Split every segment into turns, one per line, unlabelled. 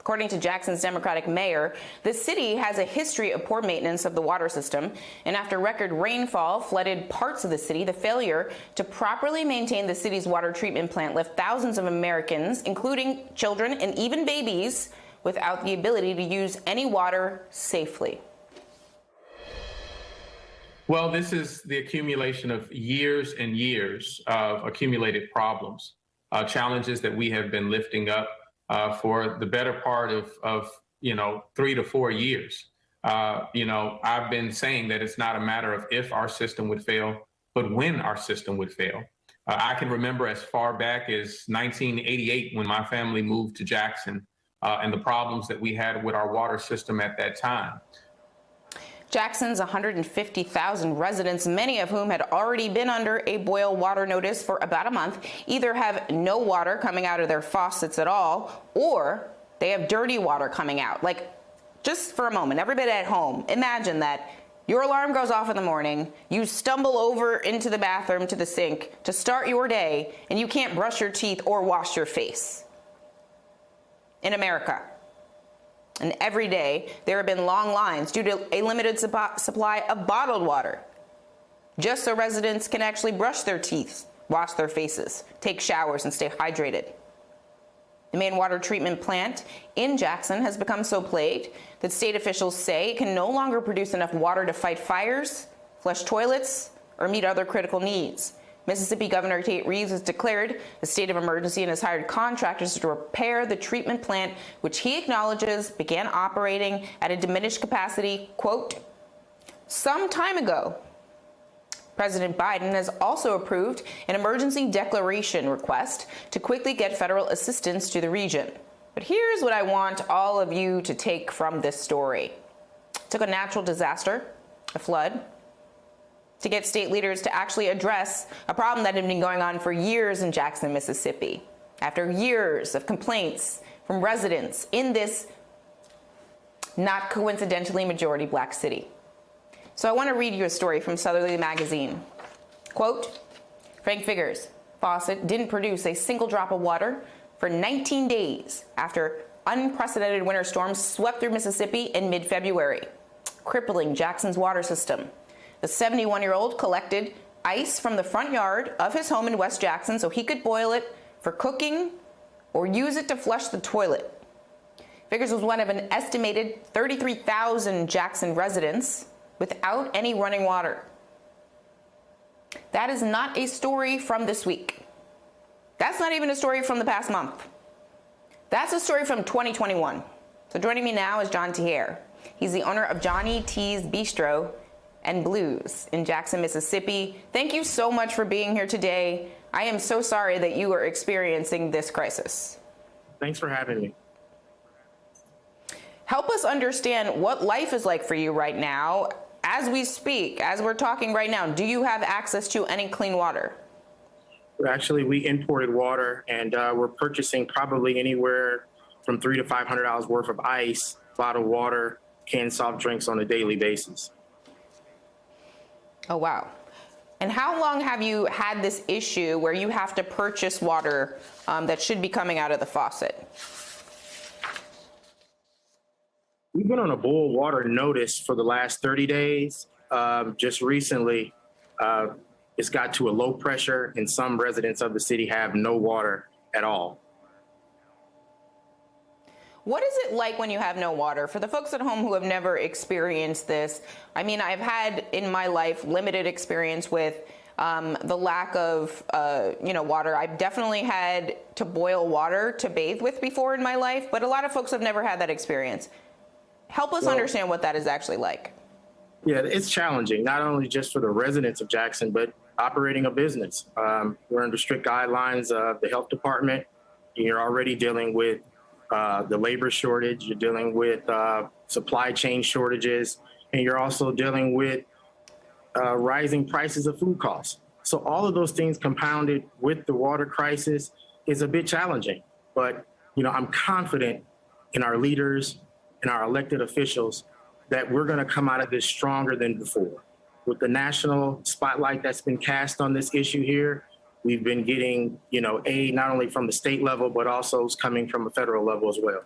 According to Jackson's Democratic mayor, the city has a history of poor maintenance of the water system, and after record rainfall flooded parts of the city, the failure to properly maintain the city's water treatment plant left thousands of Americans, including children and even babies, without the ability to use any water safely.
Well, this is the accumulation of years and years of accumulated problems, challenges that we have been lifting up for the better part of 3 to 4 years. I've been saying that it's not a matter of if our system would fail, but when our system would fail. I can remember as far back as 1988 when my family moved to Jackson and the problems that we had with our water system at that time.
Jackson's 150,000 residents, many of whom had already been under a boil water notice for about a month, either have no water coming out of their faucets at all, or they have dirty water coming out. Like, just for a moment, everybody at home, imagine that your alarm goes off in the morning, you stumble over into the bathroom to the sink to start your day, and you can't brush your teeth or wash your face. In America. And every day, there have been long lines due to a limited supply of bottled water, just so residents can actually brush their teeth, wash their faces, take showers, and stay hydrated. The main water treatment plant in Jackson has become so plagued that state officials say it can no longer produce enough water to fight fires, flush toilets, or meet other critical needs. Mississippi Governor Tate Reeves has declared a state of emergency and has hired contractors to repair the treatment plant, which he acknowledges began operating at a diminished capacity, quote, some time ago. President Biden has also approved an emergency declaration request to quickly get federal assistance to the region. But here's what I want all of you to take from this story. It took a natural disaster, a flood, to get state leaders to actually address a problem that had been going on for years in Jackson, Mississippi. After years of complaints from residents in this not coincidentally majority black city. So I want to read you a story from Southerly Magazine. Quote, Frank Figures faucet didn't produce a single drop of water for 19 days after unprecedented winter storms swept through Mississippi in mid-February, crippling Jackson's water system. The 71-year-old collected ice from the front yard of his home in West Jackson so he could boil it for cooking or use it to flush the toilet. Figures was one of an estimated 33,000 Jackson residents without any running water. That is not a story from this week. That's not even a story from the past month. That's a story from 2021. So joining me now is John Tier. He's the owner of Johnny T's Bistro and Blues in Jackson, Mississippi. Thank you so much for being here today. I am so sorry that you are experiencing this crisis.
Thanks for having me.
Help us understand what life is like for you right now. As we speak, as we're talking right now, do you have access to any clean water?
Actually, we imported water, and we're purchasing probably anywhere from $300 to $500 worth of ice, bottled water, canned soft drinks on a daily basis.
Oh, wow. And how long have you had this issue where you have to purchase water that should be coming out of the faucet?
We've been on a boil water notice for the last 30 days. Just recently, it's got to a low pressure, and some residents of the city have no water at all.
What is it like when you have no water? For the folks at home who have never experienced this, I mean, I've had in my life limited experience with the lack of, water. I've definitely had to boil water to bathe with before in my life, but a lot of folks have never had that experience. Help us understand what that is actually like.
Yeah, it's challenging, not only just for the residents of Jackson, but operating a business. We're under strict guidelines of the health department. You're already dealing with the labor shortage, you're dealing with supply chain shortages, and you're also dealing with rising prices of food costs. So all of those things compounded with the water crisis is a bit challenging. But, I'm confident in our leaders and our elected officials that we're going to come out of this stronger than before. With the national spotlight that's been cast on this issue here, we've been getting, aid not only from the state level, but also coming from a federal level as well.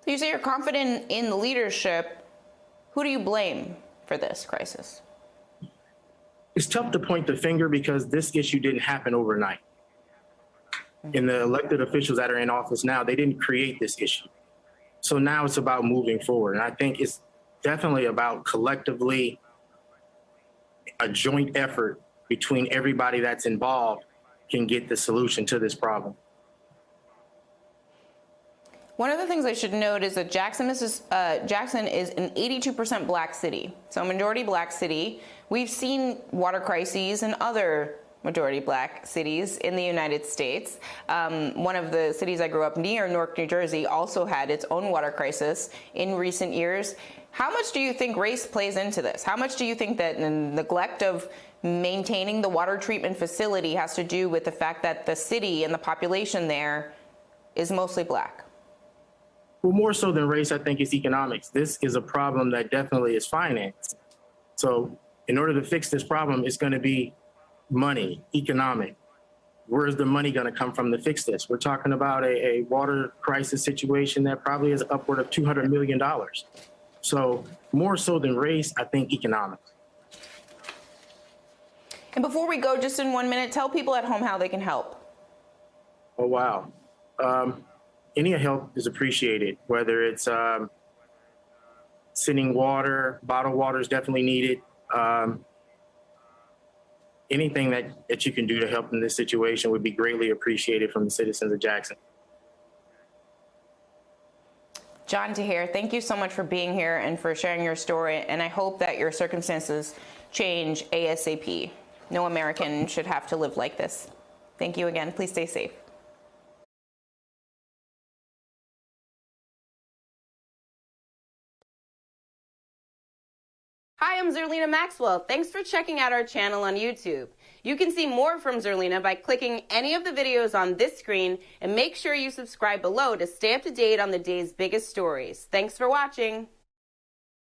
You say you're confident in the leadership. Who do you blame for this crisis?
It's tough to point the finger because this issue didn't happen overnight. And the elected officials that are in office now, they didn't create this issue. So now it's about moving forward. And I think it's definitely about collectively a joint effort between everybody that's involved can get the solution to this problem.
One of the things I should note is that Jackson is an 82% black city, so a majority black city. We've seen water crises in other majority black cities in the United States. One of the cities I grew up near, Newark, New Jersey, also had its own water crisis in recent years. How much do you think race plays into this? How much do you think that the neglect of maintaining the water treatment facility has to do with the fact that the city and the population there is mostly black?
Well, more so than race, I think it's economics. This is a problem that definitely is finance. So in order to fix this problem, it's going to be money, economic. Where's the money going to come from to fix this? We're talking about a water crisis situation that probably is upward of $200 million. So more so than race, I think economics.
And before we go, just in 1 minute, tell people at home how they can help.
Oh, wow. Any help is appreciated, whether it's sending water, bottled water is definitely needed. Anything that you can do to help in this situation would be greatly appreciated from the citizens of Jackson.
John Tahir, thank you so much for being here and for sharing your story, and I hope that your circumstances change ASAP. No American should have to live like this. Thank you again. Please stay safe.
Hi, I'm Zerlina Maxwell. Thanks for checking out our channel on YouTube. You can see more from Zerlina by clicking any of the videos on this screen, and make sure you subscribe below to stay up to date on the day's biggest stories. Thanks for watching.